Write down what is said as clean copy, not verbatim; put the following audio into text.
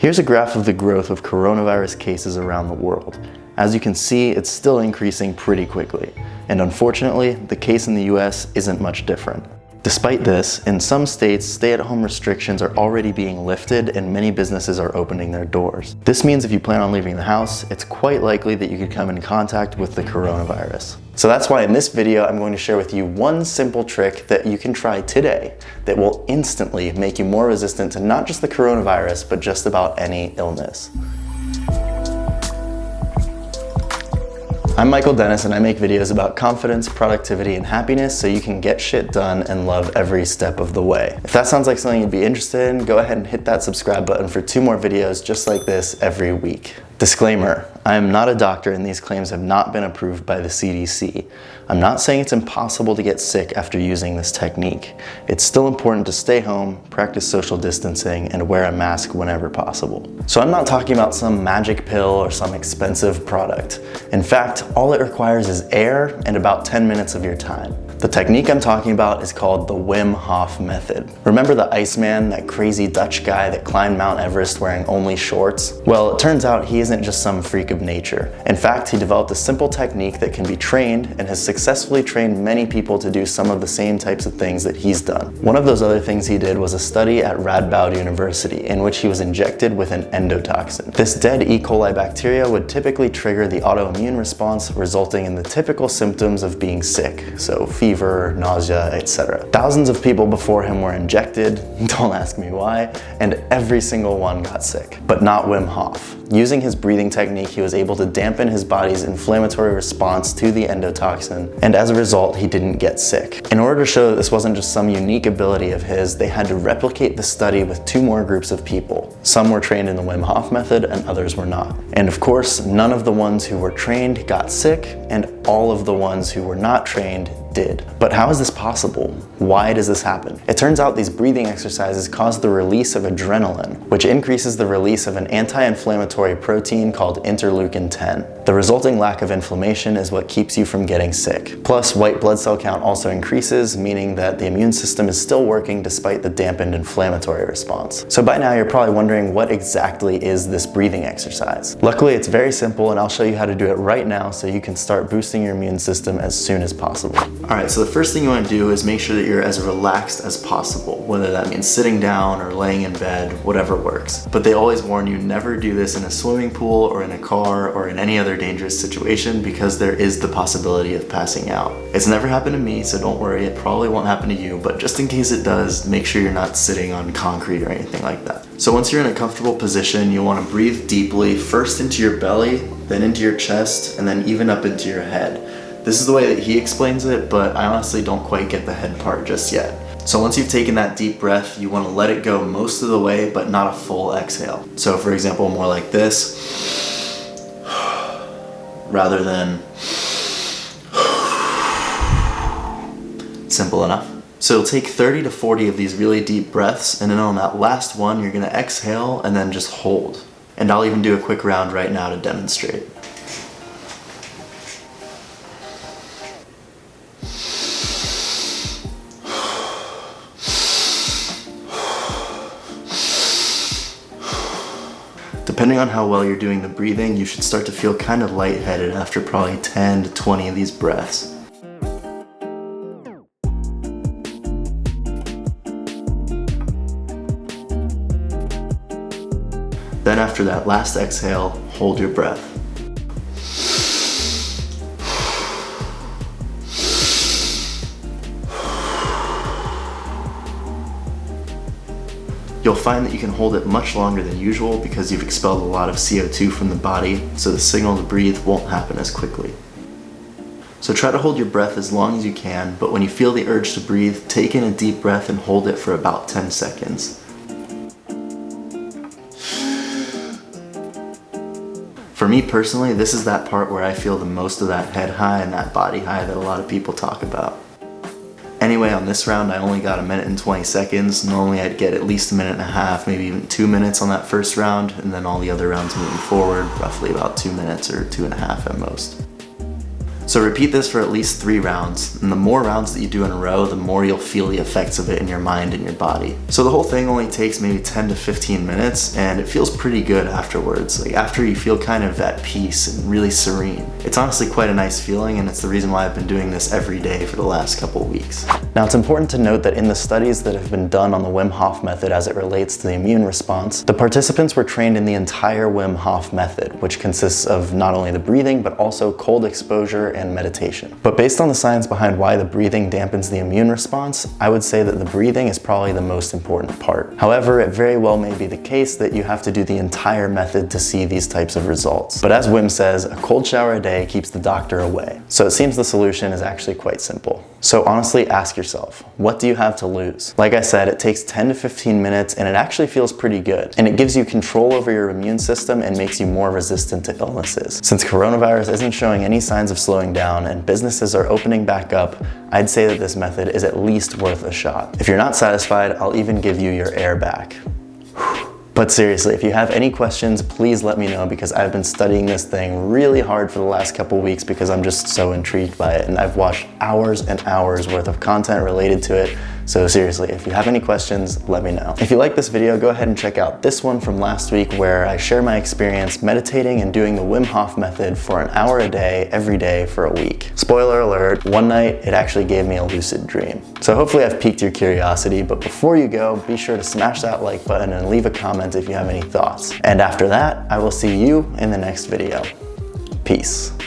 Here's a graph of the growth of coronavirus cases around the world. As you can see, it's still increasing pretty quickly. And unfortunately, the case in the US isn't much different. Despite this, in some states, stay-at-home restrictions are already being lifted and many businesses are opening their doors. This means if you plan on leaving the house, it's quite likely that you could come in contact with the coronavirus. So that's why in this video, I'm going to share with you one simple trick that you can try today that will instantly make you more resistant to not just the coronavirus, but just about any illness. I'm Michael Dennis and I make videos about confidence, productivity, and happiness so you can get shit done and love every step of the way. If that sounds like something you'd be interested in, go ahead and hit that subscribe button for 2 more videos just like this every week. Disclaimer, I am not a doctor and these claims have not been approved by the CDC. I'm not saying it's impossible to get sick after using this technique. It's still important to stay home, practice social distancing, and wear a mask whenever possible. So I'm not talking about some magic pill or some expensive product. In fact, all it requires is air and about 10 minutes of your time. The technique I'm talking about is called the Wim Hof method. Remember the Iceman, that crazy Dutch guy that climbed Mount Everest wearing only shorts? Well, it turns out he isn't just some freak of nature. In fact, he developed a simple technique that can be trained and has successfully trained many people to do some of the same types of things that he's done. One of those other things he did was a study at Radboud University in which he was injected with an endotoxin. This dead E. coli bacteria would typically trigger the autoimmune response, resulting in the typical symptoms of being sick, so fever, nausea, etc. Thousands of people before him were injected, don't ask me why, and every single one got sick. But not Wim Hof. Using his breathing technique, he was able to dampen his body's inflammatory response to the endotoxin, and as a result, he didn't get sick. In order to show that this wasn't just some unique ability of his, they had to replicate the study with 2 more groups of people. Some were trained in the Wim Hof method and others were not. And of course, none of the ones who were trained got sick, and all of the ones who were not trained did. But how is this possible? Why does this happen? It turns out these breathing exercises cause the release of adrenaline, which increases the release of an anti-inflammatory protein called interleukin 10. The resulting lack of inflammation is what keeps you from getting sick. Plus, white blood cell count also increases, meaning that the immune system is still working despite the dampened inflammatory response. So by now you're probably wondering, what exactly is this breathing exercise? Luckily, it's very simple and I'll show you how to do it right now so you can start boosting your immune system as soon as possible. Alright, so the first thing you want to do is make sure that you're as relaxed as possible, whether that means sitting down or laying in bed, whatever works. But they always warn you never do this in a swimming pool or in a car or in any other dangerous situation because there is the possibility of passing out. It's never happened to me, so don't worry, it probably won't happen to you, but just in case it does, make sure you're not sitting on concrete or anything like that. So once you're in a comfortable position, you want to breathe deeply, first into your belly, then into your chest, and then even up into your head. This is the way that he explains it, but I honestly don't quite get the head part just yet. So once you've taken that deep breath, you want to let it go most of the way, but not a full exhale. So for example, more like this, rather than simple enough. So you'll take 30 to 40 of these really deep breaths, and then on that last one, you're gonna exhale and then just hold. And I'll even do a quick round right now to demonstrate. Depending on how well you're doing the breathing, you should start to feel kind of lightheaded after probably 10 to 20 of these breaths. Then after that last exhale, hold your breath. You'll find that you can hold it much longer than usual because you've expelled a lot of CO2 from the body, so the signal to breathe won't happen as quickly. So try to hold your breath as long as you can, but when you feel the urge to breathe, take in a deep breath and hold it for about 10 seconds. For me personally, this is that part where I feel the most of that head high and that body high that a lot of people talk about. Anyway, on this round, I only got 1 minute and 20 seconds. Normally I'd get at least 1.5 minutes, maybe even 2 minutes on that first round, and then all the other rounds moving forward, roughly about 2 minutes or 2.5 at most. So repeat this for at least 3 rounds, and the more rounds that you do in a row, the more you'll feel the effects of it in your mind and your body. So the whole thing only takes maybe 10 to 15 minutes, and it feels pretty good afterwards. Like after you feel kind of at peace and really serene. It's honestly quite a nice feeling, and it's the reason why I've been doing this every day for the last couple of weeks. Now it's important to note that in the studies that have been done on the Wim Hof method as it relates to the immune response, the participants were trained in the entire Wim Hof method, which consists of not only the breathing, but also cold exposure and meditation. But based on the science behind why the breathing dampens the immune response, I would say that the breathing is probably the most important part. However, it very well may be the case that you have to do the entire method to see these types of results. But as Wim says, a cold shower a day keeps the doctor away. So it seems the solution is actually quite simple. So honestly, ask yourself, what do you have to lose? Like I said, it takes 10 to 15 minutes and it actually feels pretty good. And it gives you control over your immune system and makes you more resistant to illnesses. Since coronavirus isn't showing any signs of slowing down and businesses are opening back up, I'd say that this method is at least worth a shot. If you're not satisfied, I'll even give you your air back. But seriously, if you have any questions, please let me know, because I've been studying this thing really hard for the last couple weeks because I'm just so intrigued by it, and I've watched hours and hours worth of content related to it. So seriously, if you have any questions, let me know. If you like this video, go ahead and check out this one from last week where I share my experience meditating and doing the Wim Hof method for an hour a day, every day for a week. Spoiler alert, one night it actually gave me a lucid dream. So hopefully I've piqued your curiosity, but before you go, be sure to smash that like button and leave a comment if you have any thoughts. And after that, I will see you in the next video. Peace.